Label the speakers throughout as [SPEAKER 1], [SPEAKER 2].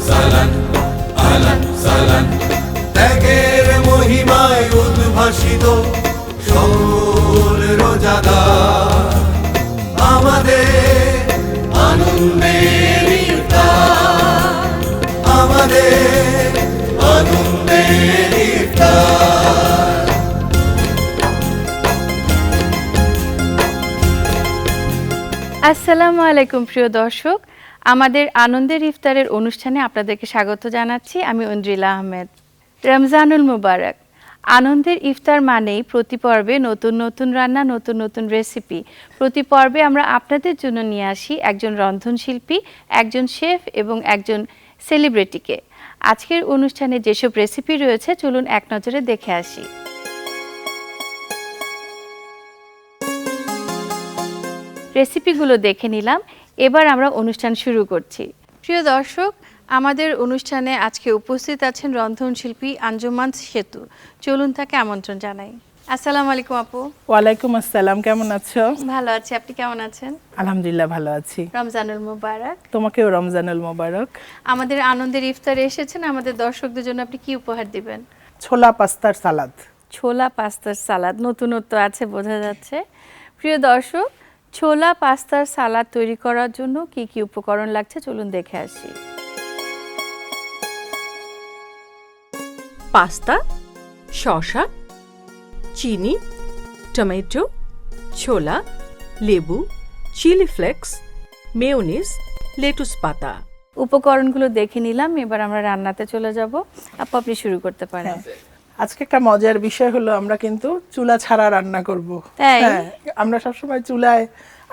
[SPEAKER 1] সালান আলান সালান ত্যাগের মহিমায় উদ্ভাসিত সকল রোজাদার আমাদের আনন্দের ইফতার আমাদের আনন্দের ইফতার।
[SPEAKER 2] আসসালামু আলাইকুম প্রিয় দর্শক, আমাদের আনন্দের ইফতারের অনুষ্ঠানে আপনাদেরকে স্বাগত জানাচ্ছি। আমি ঐন্দ্রিলা আহমেদ। রমজানুল মুবারক। আনন্দের ইফতার মানেই প্রতি পর্বে নতুন নতুন রান্না, নতুন নতুন রেসিপি। প্রতি পর্বে আমরা আপনাদের জন্য নিয়ে আসি একজন রন্ধনশিল্পী, একজন শেফ এবং একজন সেলিব্রিটিকে। আজকের অনুষ্ঠানে যেসব রেসিপি রয়েছে চলুন এক নজরে দেখে আসি। রেসিপিগুলো দেখে নিলাম, এবার আমরা অনুষ্ঠান শুরু করছি। প্রিয় দর্শক, আমাদের অনুষ্ঠানে আজকে উপস্থিত আছেন রন্ধনশিল্পী আঞ্জুমান সেতু। চলুন তাকে আমন্ত্রণ জানাই। আসসালামু আলাইকুম আপু।
[SPEAKER 3] ওয়ালাইকুম আসসালাম, কেমন আছো?
[SPEAKER 2] ভালো আছি, আপনি কেমন আছেন?
[SPEAKER 3] আলহামদুলিল্লাহ ভালো আছি।
[SPEAKER 2] রমজানুল মুবারক।
[SPEAKER 3] তোমাকেও রমজানুল মোবারক।
[SPEAKER 2] আমাদের আনন্দের ইফতারে এসেছেন, আমাদের দর্শকদের জন্য আপনি কি উপহার দিবেন?
[SPEAKER 3] ছোলা পাস্তার সালাদ।
[SPEAKER 2] ছোলা পাস্তার সালাদ, নতুনত্ব আছে বোঝা যাচ্ছে। প্রিয় দর্শক, ছোলা পাস্তার সালাদ তৈরি করার জন্য কি কি উপকরণ লাগছে চলুন দেখে আসি।
[SPEAKER 4] পাস্তা, শসা, চিনি, টমেটো, ছোলা, লেবু, চিলি ফ্লেক্স, মেয়োনিজ, লেটুস পাতা।
[SPEAKER 2] উপকরণগুলো দেখে নিলাম, এবার আমরা রান্নাতে চলে যাব। আপু আপনি শুরু করতে পারেন।
[SPEAKER 3] আজকে একটা মজার বিষয় হলো আমরা কিন্তু চুলা ছাড়া রান্না করব।
[SPEAKER 2] তাই?
[SPEAKER 3] হ্যাঁ, আমরা সবসময় চুলায়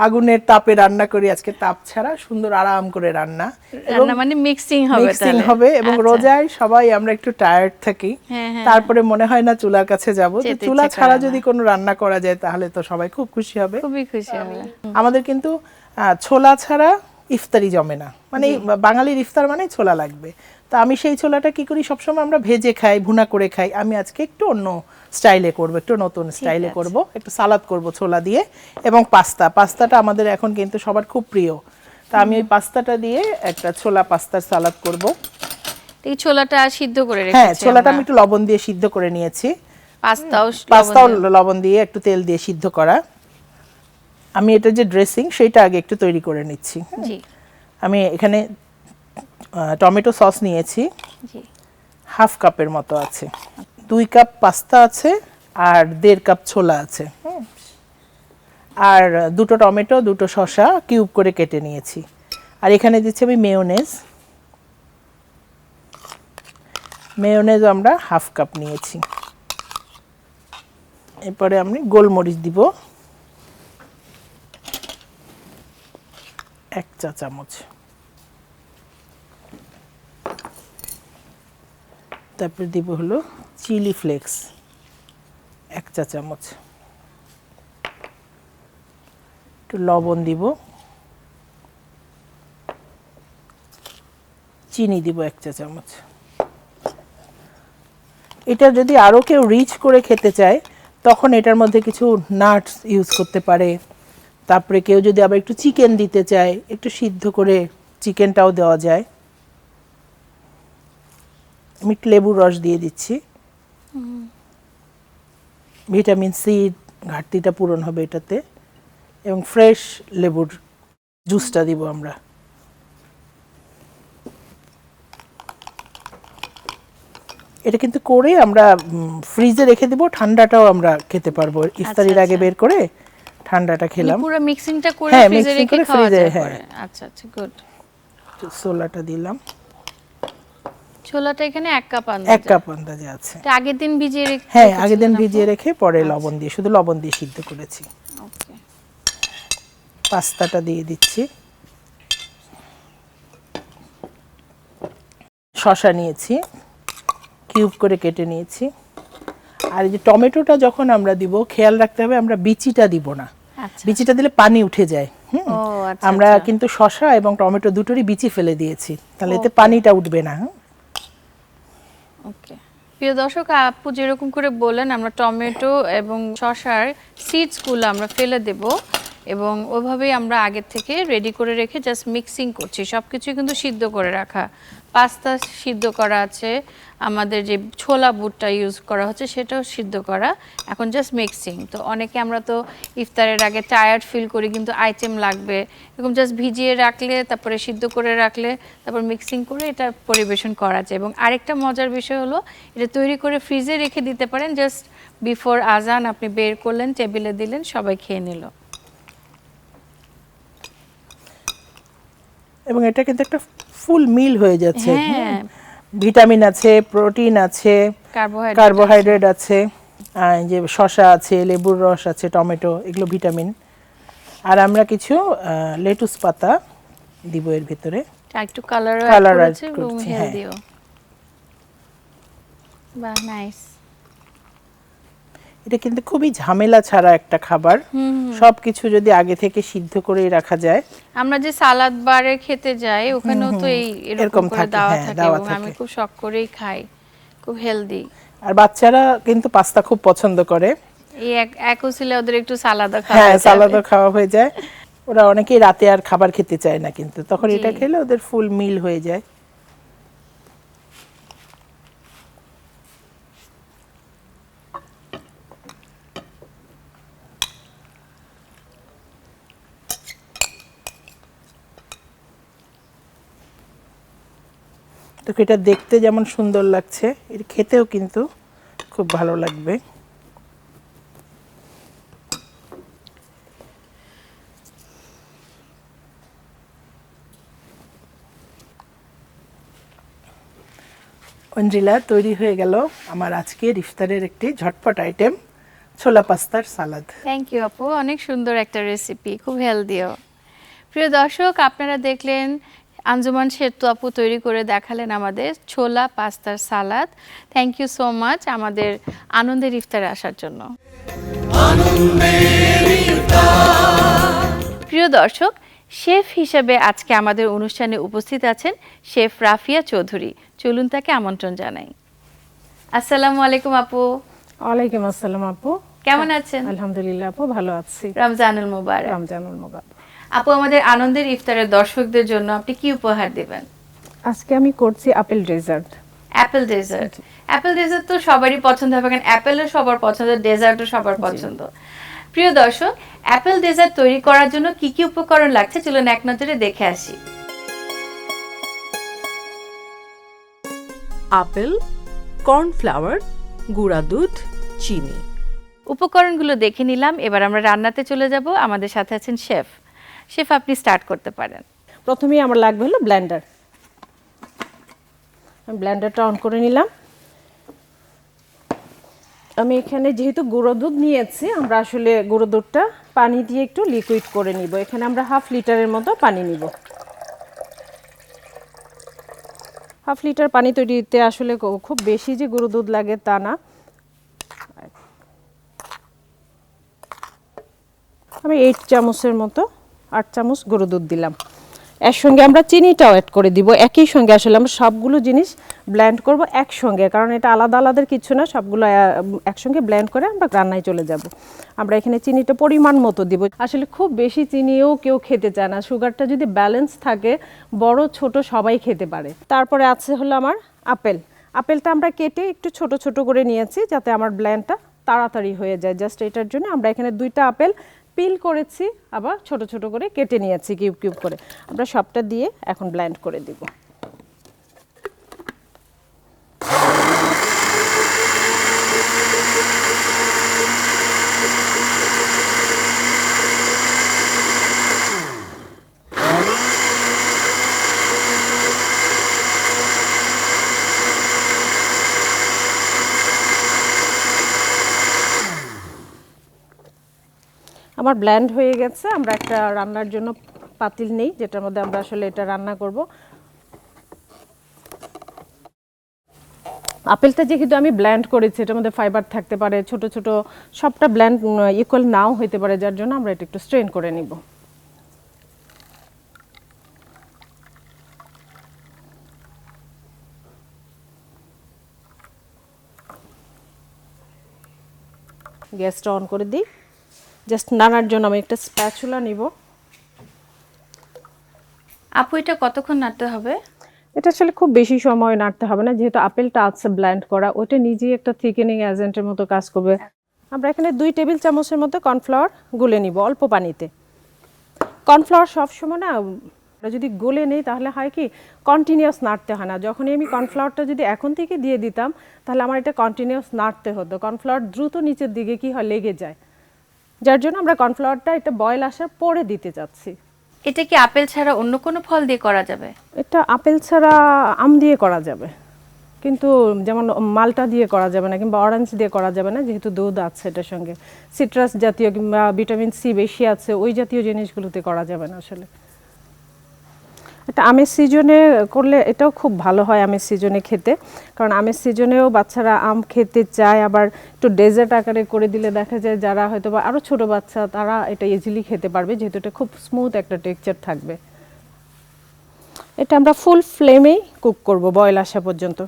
[SPEAKER 3] আগুনের তাপে রান্না করি, আজকে তাপ ছাড়া সুন্দর আরাম করে রান্না।
[SPEAKER 2] রান্না মানে মিক্সিং হবে
[SPEAKER 3] মিক্সিং
[SPEAKER 2] তাহলে।
[SPEAKER 3] হবে এবং
[SPEAKER 2] আচ্ছা।
[SPEAKER 3] রোজায় সবাই আমরা একটু টায়ার্ড থাকি,
[SPEAKER 2] হ্যাঁ, হ্যাঁ,
[SPEAKER 3] তারপরে মনে হয় না চুলার কাছে যাব।
[SPEAKER 2] যেতে
[SPEAKER 3] চুলা
[SPEAKER 2] ইচ্ছে
[SPEAKER 3] ছাড়া
[SPEAKER 2] করে না।
[SPEAKER 3] যদি কোনো রান্না করা যায় তাহলে তো সবাই খুব খুশি হবে।
[SPEAKER 2] খুবই খুশি হবে।
[SPEAKER 3] আমাদের কিন্তু ছোলা ছাড়া ইফতারি জমে না, মানে বাঙালির ইফতার মানে ছোলা লাগবে। তো আমি সেই ছোলাটা কি করি, সবসময় আমরা ভেজে খাই, ভুনা করে খাই। আমি আজকে একটু অন্য স্টাইলে করব, একটু নতুন স্টাইলে করব, একটু সালাদ করব ছোলা দিয়ে। এবং পাস্তাটা আমাদের এখন কিন্তু সবার খুব প্রিয়। তা আমি ওই পাস্তাটা দিয়ে একটা ছোলা পাস্তার সালাদ করব।
[SPEAKER 2] এই ছোলাটা সিদ্ধ করে রেখেছি।
[SPEAKER 3] হ্যাঁ, ছোলাটা আমি একটু লবণ দিয়ে সিদ্ধ করে নিয়েছি।
[SPEAKER 2] পাস্তাও
[SPEAKER 3] লবণ দিয়ে একটু তেল দিয়ে সিদ্ধ করা। আমি এটা যে ড্রেসিং সেটা আগে একটু তৈরি করে নিচ্ছি।
[SPEAKER 2] জি
[SPEAKER 3] আমি এখানে টমেটো সস নিয়েছি,
[SPEAKER 2] জি।
[SPEAKER 3] হাফ কাপের মতো আছে। 2 কাপ পাস্তা আছে আর 1.5 কাপ ছোলা আছে। আর 2টো টমেটো, 2টো শসা কিউব করে কেটে নিয়েছি। আর এখানে দিচ্ছি আমি মেয়োনেজ আমরা হাফ কাপ নিয়েছি। এরপরে আমি গোলমরিচ দিব 1 চা চামচ। তারপরে দিব হলো চিলি ফ্লেক্স 1 চা চামচ। একটু লবণ দিব, চিনি দিব 1 চা চামচ। এটা যদি আরো কেউ রিচ করে খেতে চায় তখন এটার মধ্যে কিছু নাটস ইউজ করতে পারে। তারপরে কেউ যদি আবার একটু চিকেন দিতে চায়, একটু সিদ্ধ করে চিকেনটাও দেওয়া যায়। আমি একটু লেবুর রস দিয়ে দিচ্ছি, ভিটামিন সি ঘাটতিটা পূরণ হবে এটাতে। এবং ফ্রেশ লেবুর জুসটা দিব আমরা। এটা কিন্তু করে আমরা ফ্রিজে রেখে দিব, ঠান্ডাটাও আমরা খেতে পারবো। ইফতারির আগে বের করে ঠান্ডাটা খেলাম।
[SPEAKER 2] পুরো মিক্সিংটা করে
[SPEAKER 3] হ্যাঁ,
[SPEAKER 2] ফ্রিজে
[SPEAKER 3] mixing
[SPEAKER 2] রেখে
[SPEAKER 3] করে
[SPEAKER 2] খাওয়া
[SPEAKER 3] ফ্রিজে,
[SPEAKER 2] যায়
[SPEAKER 3] হ্যাঁ।
[SPEAKER 2] পরে। আচ্ছা আচ্ছা, গুড।
[SPEAKER 3] ছোলাটা দিলাম,
[SPEAKER 2] ছোলাটা এখানে 1 কাপ
[SPEAKER 3] 1 কাপ আন্দাজে আছে।
[SPEAKER 2] এটা আগের দিন ভিজিয়ে রেখে?
[SPEAKER 3] হ্যাঁ, আগের দিন ভিজিয়ে রেখে পরে লবণ দিয়ে, শুধু লবণ দিয়ে সিদ্ধ করেছি।
[SPEAKER 2] ওকে।
[SPEAKER 3] পাস্তাটা দিয়ে দিচ্ছি, শসা নিয়েছি কিউব করে কেটে নিয়েছি। আর এই যে টমেটোটা যখন আমরা দিব খেয়াল রাখতে হবে আমরা বিচিটা দিব না।
[SPEAKER 2] আচ্ছা।
[SPEAKER 3] বিচিটা দিলে পানি উঠে যায়।
[SPEAKER 2] ও আচ্ছা।
[SPEAKER 3] আমরা কিন্তু শসা এবং টমেটো দুটোরই বিচি ফেলে দিয়েছি, তাহলে এতে পানিটা উঠবে না।
[SPEAKER 2] ওকে। প্রিয় দর্শক, আপু যেরকম করে বললেন আমরা টমেটো এবং শসার সিডসগুলো আমরা ফেলে দেব, এবং ওইভাবেই আমরা আগের থেকে রেডি করে রেখে জাস্ট মিক্সিং করছি। সব কিছু কিন্তু সিদ্ধ করে রাখা, পাস্তা সিদ্ধ করা আছে, আমাদের যে ছোলা বুটটা ইউজ করা হচ্ছে সেটাও সিদ্ধ করা, এখন জাস্ট মিক্সিং। তো অনেকে আমরা তো ইফতারের আগে টায়ার্ড ফিল করি, কিন্তু আইটেম লাগবে, এরকম জাস্ট ভিজিয়ে রাখলে, তারপরে সিদ্ধ করে রাখলে, তারপর মিক্সিং করে এটা পরিবেশন করা যায়। এবং আরেকটা মজার বিষয় হলো, এটা তৈরি করে ফ্রিজে রেখে দিতে পারেন, জাস্ট বিফোর আজান আপনি বের করলেন, টেবিলে দিলেন, সবাই খেয়ে নিল।
[SPEAKER 3] এবং এটা কিন্তু একটা ফুল মিল হয়ে যাচ্ছে।
[SPEAKER 2] হ্যাঁ,
[SPEAKER 3] ভিটামিন আছে, প্রোটিন আছে, কার্বোহাইড্রেট আছে, আর যে শসা আছে, লেবুর রস আছে, টমেটো, এগুলো ভিটামিন। আর আমরা কিছু লেটুস পাতা দিব এর ভিতরে,
[SPEAKER 2] একটু কালার
[SPEAKER 3] Colour add
[SPEAKER 2] আছে এবং
[SPEAKER 3] করছি,
[SPEAKER 2] হেলদিও। বাহ, নাইস।
[SPEAKER 3] এটা কিন্তু খুবই ঝামেলা ছাড়া একটা খাবার। সবকিছু যদি আগে থেকে সিদ্ধ করেই রাখা যায়।
[SPEAKER 2] আমরা যে সালাদ বারে খেতে যাই ওখানেও তো এই এরকম
[SPEAKER 3] এরকম
[SPEAKER 2] করে
[SPEAKER 3] থাকে,
[SPEAKER 2] দেওয়া
[SPEAKER 3] হ্যাঁ,
[SPEAKER 2] থাকে,
[SPEAKER 3] দেওয়া
[SPEAKER 2] এবং আমি
[SPEAKER 3] থাকে।
[SPEAKER 2] খুব শখ করেই খাই, খুব হেলদি।
[SPEAKER 3] আর বাচ্চারা কিন্তু পাস্তা খুব পছন্দ করে।
[SPEAKER 2] এই এক উসিলে ওদের একটু সালাদও খাওয়া
[SPEAKER 3] হ্যাঁ,
[SPEAKER 2] যাবে।
[SPEAKER 3] সালাদও খাওয়া হয়ে যায়। ওরা অনেকেই রাতে আর খাবার খেতে চায় না, কিন্তু তখন
[SPEAKER 2] জি।
[SPEAKER 3] এটা খেলে ওদের ফুল মিল হয়ে যায়। তো এটা দেখতে যেমন সুন্দর লাগছে, এর খেতেও কিন্তু খুব ভালো লাগবে। অঞ্জিলা, তৈরি হয়ে গেল আমার আজকের ইফতারের একটি ঝটপট আইটেম, ছোলা পাস্তার সালাদ।
[SPEAKER 2] থ্যাংক ইউ আপু, অনেক সুন্দর একটা রেসিপি, খুব হেলদিও। প্রিয় দর্শক, আপনারা দেখলেন আঞ্জুমান সেতু আপু তৈরি করে দেখালেন আমাদের ছোলা পাস্তার সালাদ। থ্যাংক ইউ সো মাচ আমাদের আনন্দের ইফতারে আসার জন্য। প্রিয় দর্শক, শেফ হিসেবে আজকে আমাদের অনুষ্ঠানে উপস্থিত আছেন শেফ রাফিয়া চৌধুরী। চলুন তাকে আমন্ত্রণ জানাই। আসসালামু আলাইকুম আপু।
[SPEAKER 5] ওয়ালাইকুম আসসালাম আপু,
[SPEAKER 2] কেমন আছেন?
[SPEAKER 5] আলহামদুলিল্লাহ আপু, ভালো আছি।
[SPEAKER 2] রমজানুল মুবারক।
[SPEAKER 5] রমজানুল মুবারক।
[SPEAKER 2] আপু, আমাদের আনন্দের ইফতারের দর্শকদের জন্য আপনি কি উপহার দেবেন?
[SPEAKER 5] আজকে আমি করছি apple dessert.
[SPEAKER 2] Apple dessert. Apple dessert তো সবারই পছন্দ হবে, কারণ অ্যাপেলও সবার পছন্দ, ডেজার্টও সবার পছন্দ। প্রিয় দর্শক, অ্যাপেল ডেজার্ট তৈরি করার জন্য কি কি উপকরণ লাগছে চলুন এক নজরে দেখে আসি।
[SPEAKER 4] আপেল, কর্নফ্লাওয়ার, গুঁড়া দুধ, চিনি।
[SPEAKER 2] উপকরণগুলো দেখে নিলাম, এবার আমরা রান্নাতে চলে যাব। আমাদের সাথে আছেন শেফ। শেফ, আপনি স্টার্ট করতে পারেন।
[SPEAKER 5] প্রথমেই আমার লাগবে হলো ব্লেন্ডার। আমি ব্লেন্ডারটা অন করে নিলাম। আমি এখানে যেহেতু গুঁড়ো দুধ নিয়েছি, আমরা আসলে গুঁড়ো দুধটা পানি দিয়ে একটু লিকুইড করে নিব। এখানে আমরা 1/2 লিটারের মতো পানি নিব। 1/2 লিটার পানি তৈরিতে আসলে খুব বেশি যে গুঁড়ো দুধ লাগে তা না। আমি 8 চামচের মতো 8 চামচ গুঁড়ো দুধ দিলাম। এর সঙ্গে আমরা চিনিটাও অ্যাড করে দিব। একই সঙ্গে আসলে আমরা সবগুলো জিনিস ব্লেন্ড করব একসঙ্গে, কারণ এটা আলাদা আলাদা কিছু না, সবগুলো একসঙ্গে ব্লেন্ড করে আমরা রান্নায় চলে যাব। আমরা এখানে চিনিটা পরিমাণ মতো দিব। আসলে খুব বেশি চিনিও কেউ খেতে চায় না, সুগারটা যদি ব্যালেন্স থাকে বড় ছোট সবাই খেতে পারে। তারপরে আছে হলো আমার আপেল। আপেলটা আমরা কেটে একটু ছোট ছোট করে নিয়েছি যাতে আমার ব্লেন্ডটা তাড়াতাড়ি হয়ে যায়। জাস্ট এটার জন্য আমরা এখানে 2টা আপেল পিল করেছি, আবার ছোট ছোট করে কেটে নিয়েছি কিউব কিউব করে। আমরা সবটা দিয়ে এখন ব্লেন্ড করে দিব। আমার ব্লেন্ড হয়ে গেছে। আমরা একটা রান্নার জন্য পাতিল নেই, যেটার মধ্যে আমরা আসলে এটা রান্না করব। আপেলটা যেহেতু আমি ব্লেন্ড করেছি, এটার মধ্যে ফাইবার থাকতে পারে, ছোট ছোট সবটা ব্লেন্ড ইকুয়াল নাও হতে পারে, যার জন্য আমরা এটা একটু স্ট্রেন করে নিব। গ্যাসটা অন করে দিই। জাস্ট নাড়ার জন্য আমি একটা স্প্যাচুলা নিব।
[SPEAKER 2] আপু এটা কতক্ষণ নাড়তে হবে?
[SPEAKER 5] এটা আসলে খুব বেশি সময় নাড়তে হবে না, যেহেতু আপেলটা আছে ব্লেন্ড করা, ওটা নিজেই একটা থিকেনিং এজেন্টের মতো কাজ করবে। আমরা এখানে 2 টেবিল চামচের মতো কর্নফ্লাওয়ার গুলে নিব অল্প পানিতে। কর্নফ্লাওয়ার সবসময় না আমরা যদি গলে নেই তাহলে হয় কি কন্টিনিউয়াস নাড়তে হয় না। যখনই আমি কর্নফ্লাওয়ারটা যদি এখন থেকে দিয়ে দিতাম তাহলে আমার এটা কন্টিনিউয়াস নাড়তে হতো। কর্নফ্লাওয়ার দ্রুত নিচের দিকে কি হয় লেগে যায়, যার জন্য আমরা কর্নফ্লাওয়ারটা এটা বয়েল আসার পরে দিতে চাচ্ছি।
[SPEAKER 2] এটা কি আপেল ছাড়া অন্য কোনো ফল দিয়ে করা যাবে?
[SPEAKER 5] এটা আপেল ছাড়া আম দিয়ে করা যাবে, কিন্তু যেমন মালটা দিয়ে করা যাবে না, কিংবা অরেঞ্জ দিয়ে করা যাবে না, যেহেতু দুধ আছে এটার সঙ্গে। সিট্রাস জাতীয় কিংবা ভিটামিন সি বেশি আছে ওই জাতীয় জিনিসগুলোতে করা যাবে না আসলে। এটা আমের সিজনে করলে এটাও খুব ভালো হয় আমের সিজনে খেতে, কারণ আমের সিজনেও বাচ্চারা আম খেতে চায়। আবার একটু ডেজার্ট আকারে করে দিলে দেখা যায় যারা হয়তো বা আরও ছোটো বাচ্চা তারা এটা ইজিলি খেতে পারবে, যেহেতু এটা খুব স্মুথ একটা টেক্সচার থাকবে। এটা আমরা ফুল ফ্লেমেই কুক করব বয়েল আসা পর্যন্ত।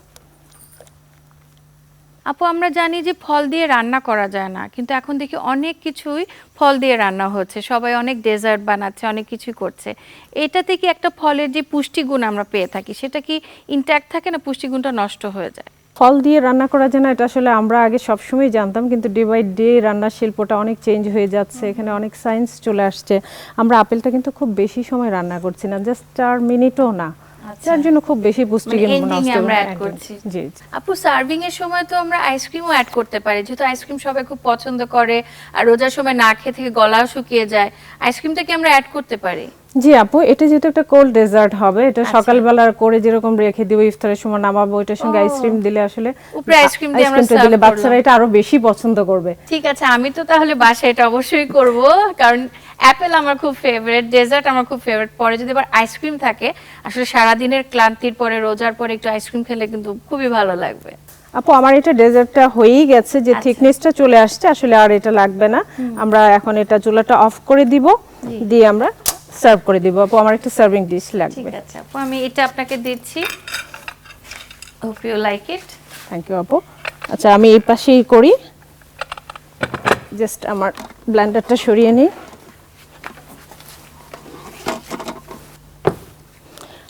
[SPEAKER 2] আপু আমরা জানি যে ফল দিয়ে রান্না করা যায় না, কিন্তু এখন দেখি অনেক কিছুই ফল দিয়ে রান্না হচ্ছে, সবাই অনেক ডেজার্ট বানাচ্ছে, অনেক কিছুই করছে। এটাতে কি একটা ফলের যে পুষ্টিগুণ আমরা পেয়ে থাকি সেটা কি ইনট্যাক্ট থাকে না, পুষ্টিগুণটা নষ্ট হয়ে যায়?
[SPEAKER 5] ফল দিয়ে রান্না করা যায় না এটা আসলে আমরা আগে সবসময় জানতাম, কিন্তু ডে বাই ডে রান্নার শিল্পটা অনেক চেঞ্জ হয়ে যাচ্ছে, এখানে অনেক সায়েন্স চলে আসছে। আমরা আপেলটা কিন্তু খুব বেশি সময় রান্না করছি না, জাস্ট 4 মিনিটও না, যার জন্য খুব বেশি পুষ্টিগুণ নষ্ট
[SPEAKER 2] আমরা
[SPEAKER 5] হয়।
[SPEAKER 2] অ্যাড করছি।
[SPEAKER 5] জি
[SPEAKER 2] আপু সার্ভিং এর সময় তো আমরা আইসক্রিমও অ্যাড করতে পারি, যেহেতু আইসক্রিম সবাই খুব পছন্দ করে, আর রোজার সময় না খেয়ে থেকে গলাও শুকিয়ে যায়, আইসক্রিমটা কি আমরা অ্যাড করতে পারি?
[SPEAKER 5] জি আপু, এটা যেহেতু একটা কোল্ড ডেজার্ট হবে, এটা সকালবেলা করে যেরকম রেখে দিব ইফতারের সময় নামাবো, এটার সঙ্গে আইসক্রিম দিলে আসলে
[SPEAKER 2] উপরে আইসক্রিম দিয়ে আমরা
[SPEAKER 5] আইসক্রিমটা দিলে বাচ্চারা এটা আরো বেশি পছন্দ করবে।
[SPEAKER 2] ঠিক আছে, আমি তো তাহলে বাসায় এটা অবশ্যই করব, কারণ অ্যাপেল আমার খুব ফেভারিট, ডেজার্ট আমার খুব ফেভারিট। পরে যদি আবার আইসক্রিম থাকে, আসলে সারাদিনের ক্লান্তির পরে রোজার পরে একটু আইসক্রিম খেলে কিন্তু খুবই ভালো লাগবে।
[SPEAKER 5] আপু আমার এটা ডেজার্টটা হয়েই গেছে, যে থিকনেসটা চলে আসছে, আসলে আর এটা লাগবে না। আমরা এখন এটা চুলাটা অফ করে দিব, দিয়ে আমরা সার্ভ করে দিব। আপু আমার একটা সার্ভিং ডিশ লাগবে।
[SPEAKER 2] ঠিক আছে আপু, আমি এটা আপনাকে দিচ্ছি, hope you like it.
[SPEAKER 5] Thank you আপু। আচ্ছা আমি এই পাশেই করি, জাস্ট আমার ব্লেন্ডারটা সরিয়ে নিই।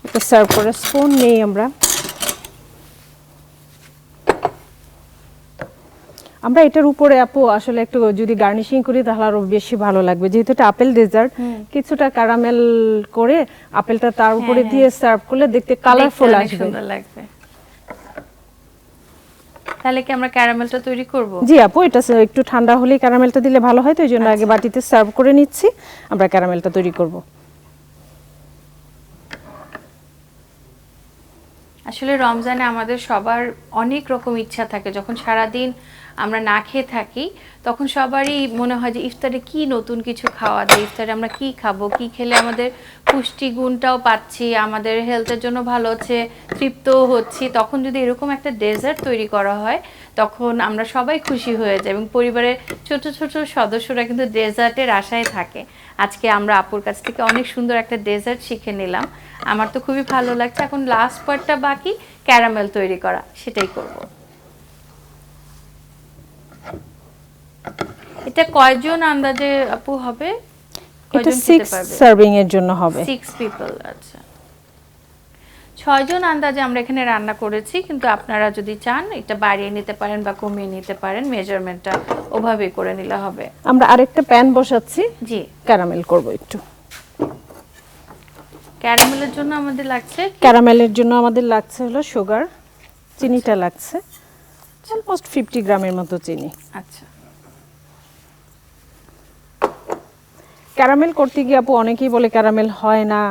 [SPEAKER 5] একটা সার্ভ করার স্পুন নেই আমরা। আমরা এটার উপরে আপু আসলে একটু যদি গার্নিশিং করি তাহলে আরো বেশি ভালো লাগবে, যেহেতু এটা আপেল ডেজার্ট, কিছুটা ক্যারামেল করে আপেলটা তার উপরে দিয়ে সার্ভ করলে দেখতে কালারফুল আসবে,
[SPEAKER 2] সুন্দর লাগবে। তাহলে কি আমরা ক্যারামেলটা তৈরি করব?
[SPEAKER 5] জি আপু, এটা একটু ঠান্ডা হলেই ক্যারামেলটা দিলে ভালো হয়, তো এই জন্য আগে বাটিতে সার্ভ করে নিচ্ছি, আমরা ক্যারামেলটা তৈরি করব।
[SPEAKER 2] আসলে রমজানে আমাদের সবার অনেক রকম ইচ্ছা থাকে, যখন সারাদিন আমরা না খেয়ে থাকি তখন সবারই মনে হয় যে ইফতারে কি নতুন কিছু খাওয়া যায়, ইফতারে আমরা কি খাবো, কি খেলে আমাদের পুষ্টিগুণটাও পাচ্ছি, আমাদের হেলথের জন্য ভালো হচ্ছে, তৃপ্তও হচ্ছি। তখন যদি এরকম একটা ডেজার্ট তৈরি করা হয় তখন আমরা সবাই খুশি হয়ে যাই, এবং পরিবারের ছোট ছোট সদস্যরা কিন্তু ডেজার্টের আশায় থাকে। আজকে আমরা আপুর কাছ থেকে অনেক সুন্দর একটা ডেজার্ট শিখে নিলাম, আমার তো খুবই ভালো লাগছে। এখন লাস্ট পার্টটা বাকি, ক্যারামেল তৈরি করা, সেটাই করব। এটা কয়জন আন্দাজে আপু হবে?
[SPEAKER 5] এটা
[SPEAKER 2] কয়জন খেতে
[SPEAKER 5] 6
[SPEAKER 2] পারবে?
[SPEAKER 5] সার্ভিং এর জন্য হবে।
[SPEAKER 2] 6 পিপল। আচ্ছা, 6 জন আন্দাজে আমরা এখানে রান্না করেছি, কিন্তু আপনারা যদি চান এটা বাড়িয়ে নিতে পারেন বা কমিয়ে নিতে পারেন, মেজারমেন্টটা ওভাবে করে নিলে হবে।
[SPEAKER 5] আমরা আরেকটা প্যান বসাচ্ছি,
[SPEAKER 2] জি,
[SPEAKER 5] ক্যারামেল করব একটু।
[SPEAKER 2] ক্যারামেলের জন্য আমাদের লাগছে
[SPEAKER 5] ক্যারামেলের জন্য আমাদের লাগছে হলো সুগার, চিনিটা লাগছে অলমোস্ট 50 গ্রামের মতো চিনি।
[SPEAKER 2] আচ্ছা,
[SPEAKER 5] ক্যারামেল করতে গিয়ে আপু অনেকেই বলে ক্যারামেল হয় না,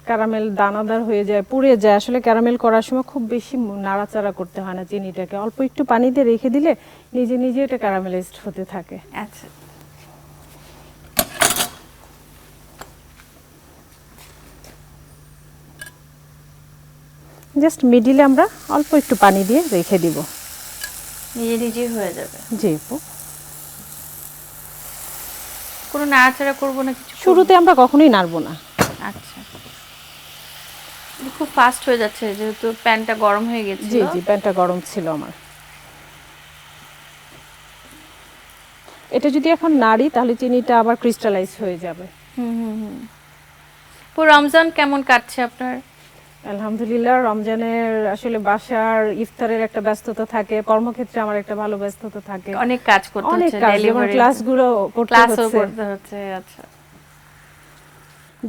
[SPEAKER 5] ক্যারামেল দানাদার হয়ে যায়, পুড়ে যায়। আসলে ক্যারামেল করার সময় খুব বেশি নাড়াচাড়া করতে হয় না, চিনিটাকে অল্প একটু পানিতে রেখে দিলে নিজে নিজে এটা ক্যারামেলাইজড হতে থাকে।
[SPEAKER 2] আচ্ছা।
[SPEAKER 5] জাস্ট মিডিলে আমরা অল্প একটু পানি দিয়ে রেখে দিব,
[SPEAKER 2] নিজে নিজেই হয়ে যাবে।
[SPEAKER 5] জি আপু।
[SPEAKER 2] কোনো নাড়াচাড়া করবো না কিছু?
[SPEAKER 5] শুরুতে আমরা কখনোই নাড়বো না।
[SPEAKER 2] আচ্ছা, খুব ফাস্ট হয়ে যাচ্ছে যেহেতু প্যানটা গরম হয়ে গেছে।
[SPEAKER 5] জি জি, প্যানটা গরম ছিল আমার। এটা যদি এখন নাড়ি তাহলে চিনিটা আবার ক্রিস্টালাইজ হয়ে যাবে।
[SPEAKER 2] পুরো রমজান কেমন কাটছে আপনার?
[SPEAKER 5] আলহামদুলিল্লাহ, রমজানের আসলে বাসার ইফতারের একটা ব্যস্ততা থাকে, কর্মক্ষেত্রে আমার একটা ভালো ব্যস্ততা থাকে,
[SPEAKER 2] অনেক কাজ করতে
[SPEAKER 5] অনেক
[SPEAKER 2] হচ্ছে,
[SPEAKER 5] কাজ, যেমন
[SPEAKER 2] ডেলিভারি
[SPEAKER 5] ক্লাসগুলো করতে
[SPEAKER 2] ক্লাসও
[SPEAKER 5] হচ্ছে।
[SPEAKER 2] করতে হচ্ছে। আচ্ছা,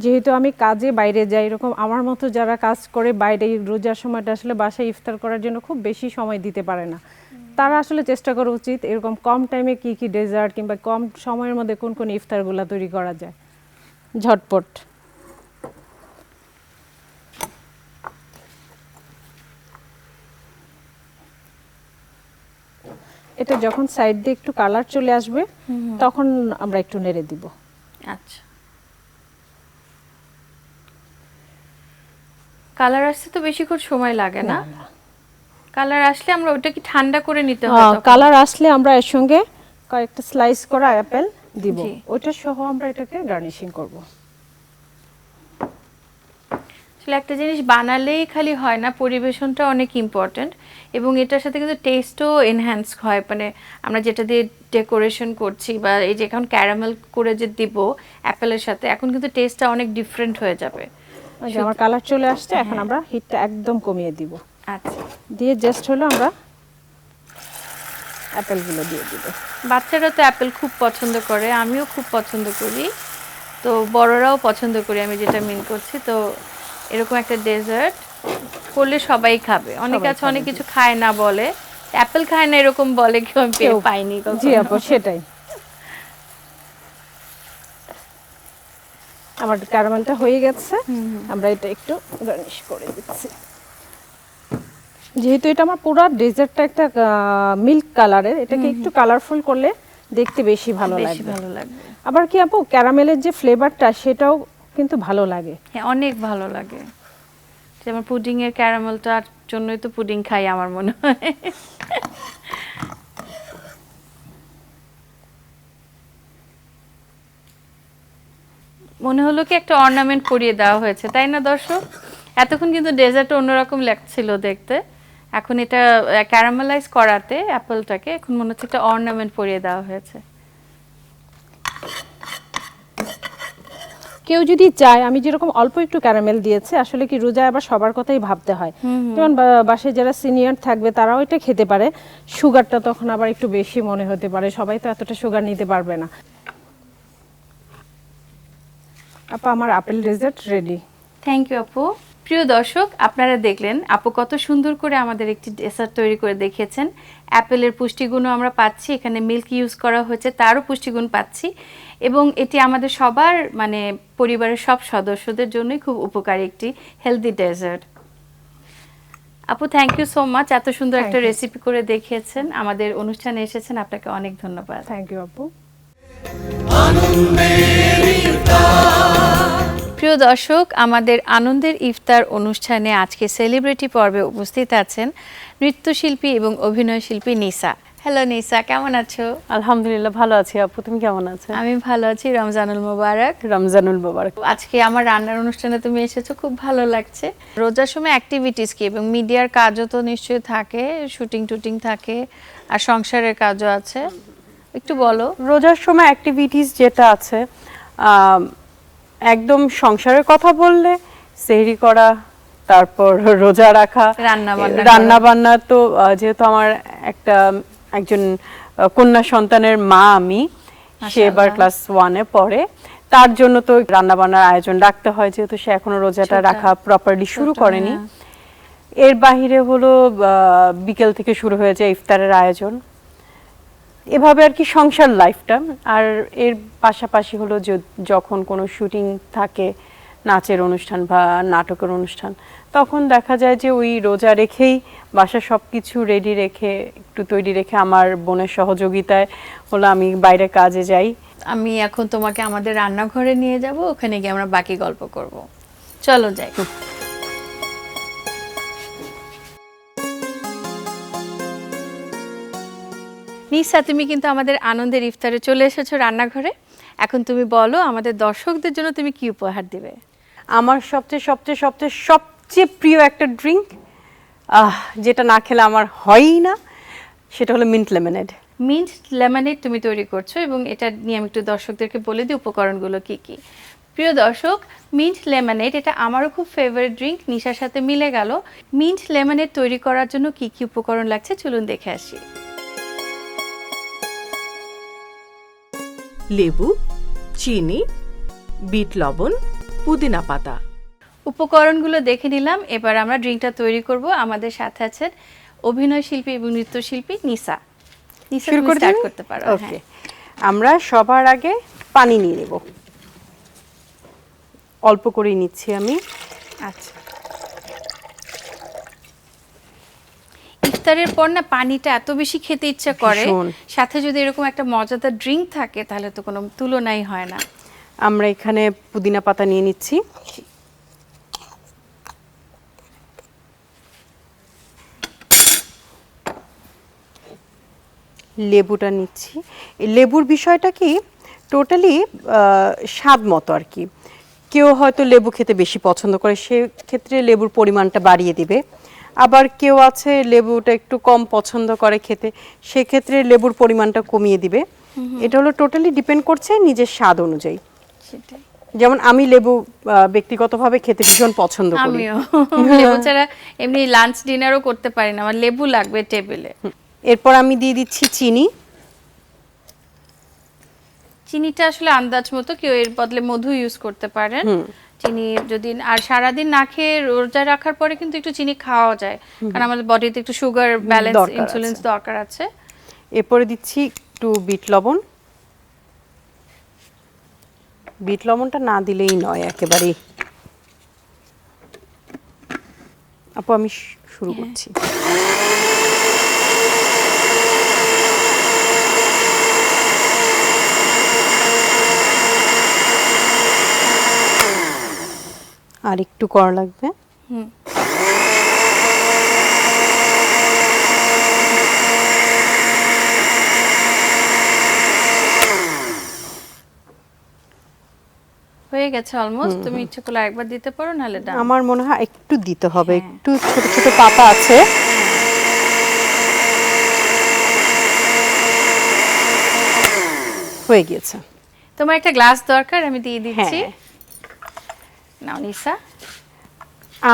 [SPEAKER 5] যেহেতু আমি কাজে বাইরে যাই, এরকম আমার মতো যারা কাজ করে বাইরে, রোজার সময়টা আসলে বাসায় ইফতার করার জন্য খুব বেশি সময় দিতে পারে না, তারা আসলে চেষ্টা করা উচিত এরকম কম টাইমে কি কি ডেজার্ট কিংবা কম সময়ের মধ্যে কোন কোন ইফতারগুলো তৈরি করা যায় ঝটপট। এটা যখন সাইড দিয়ে একটু কালার চলে আসবে তখন আমরা একটু নেড়ে দিব।
[SPEAKER 2] আচ্ছা, কালার আসতে তো বেশিক্ষণ সময় লাগে না? কালার আসলে আমরা ওটা কি ঠান্ডা করে নিতে হয় তখন?
[SPEAKER 5] কালার আসলে আমরা এর সঙ্গে কয়েকটা স্লাইস করা অ্যাপেল দিব,
[SPEAKER 2] জি।
[SPEAKER 5] ওটা সহ আমরা এটাকে গার্নিশিং করব।
[SPEAKER 2] আসলে একটা জিনিস বানালেই খালি হয় না, পরিবেশনটা অনেক ইম্পর্ট্যান্ট, এবং এটার সাথে কিন্তু টেস্টও এনহ্যান্স হয়। মানে আমরা যেটা দিয়ে ডেকোরেশন করছি বা এই যে এখন ক্যারামেল করে যে দিব অ্যাপেলের সাথে, এখন কিন্তু টেস্টটা অনেক ডিফারেন্ট হয়ে যাবে।
[SPEAKER 5] ওই যে আমার কালার চলে আসছে, এখন আমরা হিটটা একদম কমিয়ে দিব,
[SPEAKER 2] আচ্ছা,
[SPEAKER 5] দিয়ে জাস্ট হলো আমরা অ্যাপেলগুলো দিয়ে দিব।
[SPEAKER 2] বাচ্চারা তো অ্যাপেল খুব পছন্দ করে, আমিও খুব পছন্দ করি, তো বড়রাও পছন্দ করি, আমি যেটা মিন করছি। তো এরকম একটা ডেজার্ট করলে সবাই খাবে। অনেকে আছে অনেক কিছু খায় না বলে, অ্যাপেল খায় না এরকম বলে, কেউ আমি পেয়ে পাইনি কখনো।
[SPEAKER 5] জি আপু, সেটাই। আমার ক্যারামেলটা হয়ে গেছে, আমরা এটা একটু গার্নিশ করে দিচ্ছি। যেহেতু এটা আমার পুরো ডেজার্টটা একটা মিল্ক কালারের, এটাকে একটু কালারফুল করলে দেখতে বেশি ভালো
[SPEAKER 2] বেশি
[SPEAKER 5] লাগবে।
[SPEAKER 2] ভালো লাগবে।
[SPEAKER 5] আবার কি আপু, ক্যারামেলের যে ফ্লেভারটা সেটাও কিন্তু ভালো লাগে।
[SPEAKER 2] হ্যাঁ, অনেক ভালো লাগে। যেমন পুডিং এর ক্যারামেলটার জন্যই তো পুডিং খাই আমার মনে হয়। মনে হলো কি একটা অর্নামেন্ট করিয়ে দেওয়া হয়েছে, তাই না দর্শক? এতক্ষণ কিন্তু ডেজার্ট অন্যরকম লাগছিল দেখতে, এখন এটা ক্যারামেলাইজ করাতে অ্যাপেলটাকে এখন মনে হচ্ছে একটা অর্নামেন্ট করিয়ে দেওয়া হয়েছে।
[SPEAKER 5] কেউ যদি চায়, আমি যেরকম অল্প একটু ক্যারামেল দিয়েছে, আসলে কি রোজায় আবার সবার কথাই ভাবতে হয়, যেমন বাসায় যারা সিনিয়র থাকবে তারাও এটা খেতে পারে, সুগারটা তখন আবার একটু বেশি মনে হতে পারে, সবাই তো এতটা সুগার নিতে পারবে না। আপা, আমার apple dessert ready.
[SPEAKER 2] Thank you আপু। প্রিয় দর্শক, আপনারা দেখলেন আপু কত সুন্দর করে আমাদের একটি ডেসার্ট তৈরি করে দেখিয়েছেন। অ্যাপেলের পুষ্টিগুণও আমরা পাচ্ছি, এখানে মিল্ক ইউজ করা হয়েছে, তারও পুষ্টিগুণ পাচ্ছি, এবং এটি আমাদের সবার মানে পরিবারের সব সদস্যদের জন্যই খুব উপকারী একটি হেলদি ডেজার্ট। আপু, থ্যাংক ইউ সো মাচ, এত সুন্দর একটা রেসিপি করে দেখিয়েছেন, আমাদের অনুষ্ঠানে এসেছেন, আপনাকে অনেক ধন্যবাদ।
[SPEAKER 5] থ্যাংক ইউ আপু।
[SPEAKER 2] প্রিয় দর্শক, আমাদের আনন্দের ইফতার অনুষ্ঠানে আজকে সেলিব্রিটি পর্বে উপস্থিত আছেন নৃত্যশিল্পী এবং অভিনয়শিল্পী নিসা। হ্যালো নিসা, কেমন আছো?
[SPEAKER 6] আলহামদুলিল্লাহ ভালো আছি আপু, তুমি কেমন আছো?
[SPEAKER 2] আমি ভালো আছি। রমজানুল মোবারক।
[SPEAKER 6] রমজানুল মোবারক।
[SPEAKER 2] আজকে আমার রান্নার অনুষ্ঠানে তুমি এসেছো, খুব ভালো লাগছে। রোজার সময় অ্যাক্টিভিটিস কি, এবং মিডিয়ার কাজও তো নিশ্চয়ই থাকে, শুটিং টুটিং থাকে, আর সংসারের কাজও আছে, একটু বলো।
[SPEAKER 6] রোজার সময় অ্যাক্টিভিটিস যেটা আছে, একদম সংসারের কথা বললে সেহরি করা, তারপর রোজা রাখা, রান্না বান্না। তো যেহেতু আমার একজন কন্যা সন্তানের মা আমি, সে এবার ক্লাস 1-এ পড়ে, তার জন্য তো রান্না বান্নার আয়োজন রাখতে হয়, যেহেতু সে এখনো রোজাটা রাখা প্রপারলি শুরু করেনি। এর বাহিরে হলো বিকেল থেকে শুরু হয়ে যায় ইফতারের আয়োজন, এভাবে আর কি সংসার লাইফটা। আর এর পাশাপাশি হলো যখন কোনো শুটিং থাকে, নাচের অনুষ্ঠান বা নাটকের অনুষ্ঠান, তখন দেখা যায় যে ওই রোজা রেখেই বাসা সব কিছু রেডি রেখে, একটু তৈরি রেখে, আমার বোনের সহযোগিতায় হলো আমি বাইরে কাজে যাই।
[SPEAKER 2] আমি এখন তোমাকে আমাদের রান্নাঘরে নিয়ে যাব, ওখানে গিয়ে আমরা বাকি গল্প করব। চলো যাই। নিসা, তুমি কিন্তু আমাদের আনন্দের ইফতারে চলে এসেছো রান্নাঘরে। এখন তুমি বলো আমাদের দর্শকদের জন্য তুমি কি উপহার দিবে?
[SPEAKER 6] আমার সবচেয়ে প্রিয় একটা ড্রিঙ্ক, যেটা না খেলে আমার হয়ই না, সেটা হলো মিন্ট লেমনেড।
[SPEAKER 2] মিন্ট লেমনেড তুমি তৈরি করছো এবং এটা নিয়ে আমি একটু দর্শকদেরকে বলে দিই উপকরণগুলো কি কি। প্রিয় দর্শক, মিন্ট লেমনেড এটা আমারও খুব ফেভারিট ড্রিঙ্ক, নিশার সাথে মিলে গেল। মিন্ট লেমনেড তৈরি করার জন্য কি কি উপকরণ লাগছে চলুন দেখে আসি।
[SPEAKER 4] লেবু, চিনি, বিট লবণ, পুদিনা পাতা।
[SPEAKER 2] উপকরণগুলো দেখে নিলাম, এবার আমরা ড্রিঙ্কটা তৈরি করব। আমাদের সাথে আছেন অভিনয় শিল্পী এবং নৃত্যশিল্পী নিশা। নিশা,
[SPEAKER 6] শুরু
[SPEAKER 2] তুমি
[SPEAKER 6] করে
[SPEAKER 2] স্টার্ট
[SPEAKER 6] দিই?
[SPEAKER 2] করতে পারো।
[SPEAKER 6] ওকে,
[SPEAKER 2] হ্যাঁ।
[SPEAKER 6] আমরা সবার আগে পানি নিয়ে নেব, অল্প করেই নিচ্ছি আমি।
[SPEAKER 2] আচ্ছা, ইফতারের পর না পানিটা এত বেশি খেতে ইচ্ছা করে,
[SPEAKER 6] ভীষণ।
[SPEAKER 2] সাথে যদি এরকম একটা মজাদার ড্রিঙ্ক থাকে তাহলে তো কোনো তুলনাই হয় না।
[SPEAKER 6] আমরা এখানে পুদিনা পাতা নিয়ে নিচ্ছি, লেবুটা নিচ্ছি। এই লেবুর বিষয়টা কি টোটালি স্বাদ মতো আর কি। কেউ হয়তো লেবু খেতে বেশি পছন্দ করে, সেক্ষেত্রে লেবুর পরিমাণটা বাড়িয়ে দিবে। আবার কেউ আছে লেবুটা একটু কম পছন্দ করে খেতে, সেক্ষেত্রে লেবুর পরিমাণটা কমিয়ে দিবে। এটা হলো টোটালি ডিপেন্ড করছে নিজের স্বাদ অনুযায়ী।
[SPEAKER 2] সেটাই,
[SPEAKER 6] যেমন আমি লেবু ব্যক্তিগতভাবে খেতে ভীষণ পছন্দ করি।
[SPEAKER 2] আমিও লেবু ছাড়া এমনি লাঞ্চ ডিনারও করতে পারি না, আমার লেবু লাগবে টেবিলে।
[SPEAKER 6] এরপর আমি দিয়ে দিচ্ছি চিনি।
[SPEAKER 2] চিনিটা আসলে আন্দাজ মতো, কেউ এর বদলে মধু ইউজ করতে পারেন। চিনি যদি আর সারাদিন না খেয়ে রোজা রাখার পরে কিন্তু একটু চিনি খাওয়া যায়, কারণ আমাদের বডিতে একটু সুগার ব্যালেন্স,
[SPEAKER 6] দরকার
[SPEAKER 2] ইনসুলিন
[SPEAKER 6] আছে।
[SPEAKER 2] দরকার আছে।
[SPEAKER 6] এরপরে দিচ্ছি একটু বিট লবণ। বিট লবণটা না দিলেই নয় একেবারেই। আপু আমি শুরু করছি। আর একটু করা লাগবে।
[SPEAKER 2] হয়ে গেছে অলমোস্ট, তুমি ইচ্ছে করলে একবার দিতে পারো, নাহলে ডান।
[SPEAKER 6] আমার মনে হয় একটু দিতে হবে,
[SPEAKER 2] হ্যাঁ।
[SPEAKER 6] একটু ছোট ছোট পাতা আছে। হয়ে গিয়েছে।
[SPEAKER 2] তোমার একটা গ্লাস দরকার, আমি দিয়ে দিচ্ছি।
[SPEAKER 6] হ্যাঁ।
[SPEAKER 2] নাও নিশা।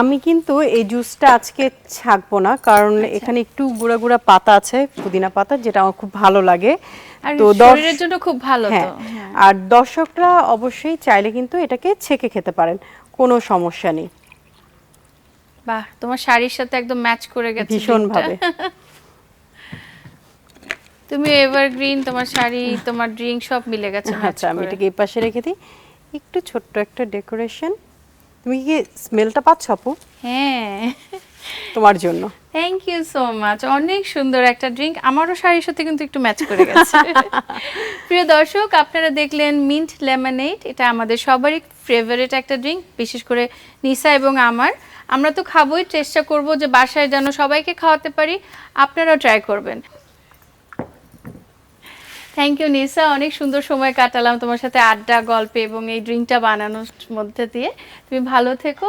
[SPEAKER 6] আমি কিন্তু এই জুসটা আজকে ছাঁকবো না, কারণ এখানে একটু গুঁড়া গুঁড়া পাতা আছে, পুদিনা পাতা, যেটা আমার খুব ভালো লাগে।
[SPEAKER 2] আর
[SPEAKER 6] তো
[SPEAKER 2] শরীরের জন্য খুব ভালো তো।
[SPEAKER 6] হ্যাঁ,
[SPEAKER 2] হ্যাঁ।
[SPEAKER 6] আর দর্শকরা অবশ্যই চাইলে কিন্তু এটাকে ছেঁকে খেতে পারেন, কোনো সমস্যা নেই।
[SPEAKER 2] বাহ, তোমার শাড়ির সাথে একদম ম্যাচ করে গেছে
[SPEAKER 6] ভীষণ
[SPEAKER 2] drink টা।
[SPEAKER 6] ভাবে।
[SPEAKER 2] তুমি এভারগ্রিন, তোমার শাড়ি, তোমার ড্রিঙ্ক সব মিলে গেছে ম্যাচ
[SPEAKER 6] আচ্ছা, আমি
[SPEAKER 2] করে।
[SPEAKER 6] এটাকে এই পাশে রেখে দিই। একটু ছোট্ট একটা ডেকোরেশন। তুমি কি স্মেলটা পাচ্ছ আপু?
[SPEAKER 2] হ্যাঁ,
[SPEAKER 6] তোমার জন্য।
[SPEAKER 2] Thank you so much. অনেক সুন্দর একটা ড্রিঙ্ক, আমারও শাড়ির সাথে কিন্তু একটু ম্যাচ করে গেছে। প্রিয় দর্শক, আপনারা দেখলেন মিন্ট লেমনেড। এটা আমাদের সবারই ফেভারিট একটা ড্রিঙ্ক, বিশেষ করে নিশা এবং আমার। আমরা তো খাবোই, চেষ্টা করব যে বাসায় যেন সবাইকে খাওয়াতে পারি, আপনারাও ট্রাই করবেন। থ্যাংক ইউ নিশা, অনেক সুন্দর সময় কাটালাম তোমার সাথে আড্ডা, গল্পে এবং এই ড্রিঙ্কটা বানানোর মধ্যে দিয়ে। তুমি ভালো থেকো।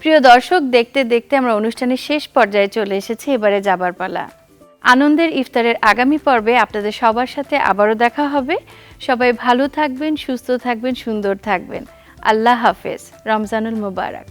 [SPEAKER 2] প্রিয় দর্শক, দেখতে দেখতে আমরা অনুষ্ঠানের শেষ পর্যায়ে চলে এসেছি, এবারে যাবার পালা। আনন্দের ইফতারের আগামী পর্বে আপনাদের সবার সাথে আবারও দেখা হবে। সবাই ভালো থাকবেন, সুস্থ থাকবেন, সুন্দর থাকবেন। আল্লাহ হাফেজ। রমজানুল মুবারক।